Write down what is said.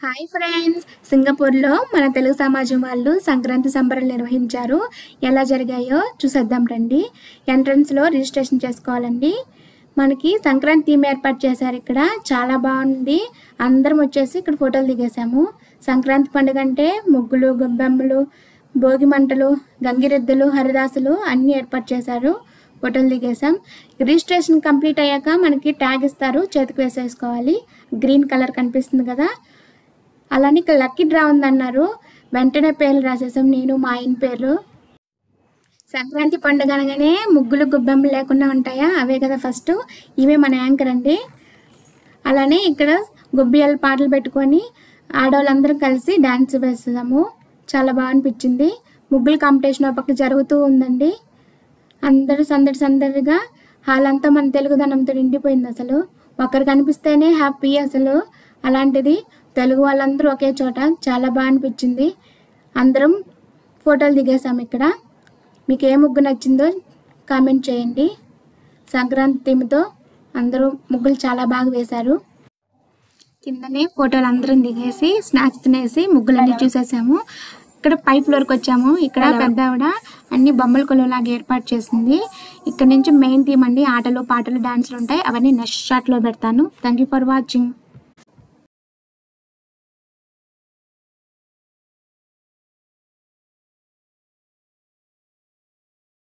Hi friends, సింగపూర్లో మన తెలుగు సమాజం వాళ్ళు సంక్రాంతి సంబరాలు నిర్వహించారు. ఎలా జరిగాయో చూసేద్దాం రండి. ఎంట్రన్స్లో రిజిస్ట్రేషన్ చేసుకోవాలండి. మనకి సంక్రాంతి థీమ్ ఏర్పాటు చేశారు. ఇక్కడ చాలా బాగుంది. అందరం వచ్చేసి ఇక్కడ ఫోటోలు దిగేసాము. సంక్రాంతి పండుగ అంటే ముగ్గులు, గొబ్బెమ్మలు, భోగి మంటలు, గంగిరెద్దులు, హరిదాసులు అన్నీ ఏర్పాటు చేశారు. ఫోటోలు దిగేసాం. రిజిస్ట్రేషన్ కంప్లీట్ అయ్యాక మనకి ట్యాగ్ ఇస్తారు, చేతికి వేసేసుకోవాలి. గ్రీన్ కలర్ కనిపిస్తుంది కదా. అలానే ఇక్కడ లక్కీ డ్రా ఉందన్నారు. వెంటనే పేర్లు రాసేసాం, నేను మా ఆయన పేర్లు. సంక్రాంతి పండుగ అనగానే ముగ్గులు గొబ్బెమ్మలు లేకుండా ఉంటాయా? అవే కదా ఫస్ట్. ఇవే మన యాంకర్ అండి. అలానే ఇక్కడ గొబ్బియాల పాటలు పెట్టుకొని ఆడవాళ్ళందరం కలిసి డ్యాన్స్ వేస్తాము. చాలా బాగా అనిపించింది. ముగ్గుల కాంపిటీషన్ ఒక పక్క జరుగుతూ ఉందండి. అందరూ సందడిగా హాల్ అంతా మన తెలుగుదనంతో నిండిపోయింది. అసలు ఒకరు కనిపిస్తేనే హ్యాపీ. అసలు అలాంటిది తెలుగు వాళ్ళందరూ ఒకే చోట, చాలా బాగా అనిపించింది. అందరం ఫోటోలు దిగేసాం. ఇక్కడ మీకు ఏ ముగ్గు నచ్చిందో కామెంట్ చేయండి. సంక్రాంతి థీమ్తో అందరూ ముగ్గులు చాలా బాగా వేశారు. కిందనే ఫోటోలు అందరం దిగేసి స్నాక్స్ తినేసి ముగ్గులన్నీ చూసేసాము. ఇక్కడ పైప్ ఫ్లోర్కి వచ్చాము. ఇక్కడ పెద్ద ఆవిడ అన్ని బొమ్మల కొలువులాగా ఏర్పాటు చేసింది. ఇక్కడ నుంచి మెయిన్ థీమ్ అండి. ఆటలు, పాటలు, డాన్సులు ఉంటాయి. అవన్నీ నెక్స్ట్ షాట్లో పెడతాను. Thank you for watching.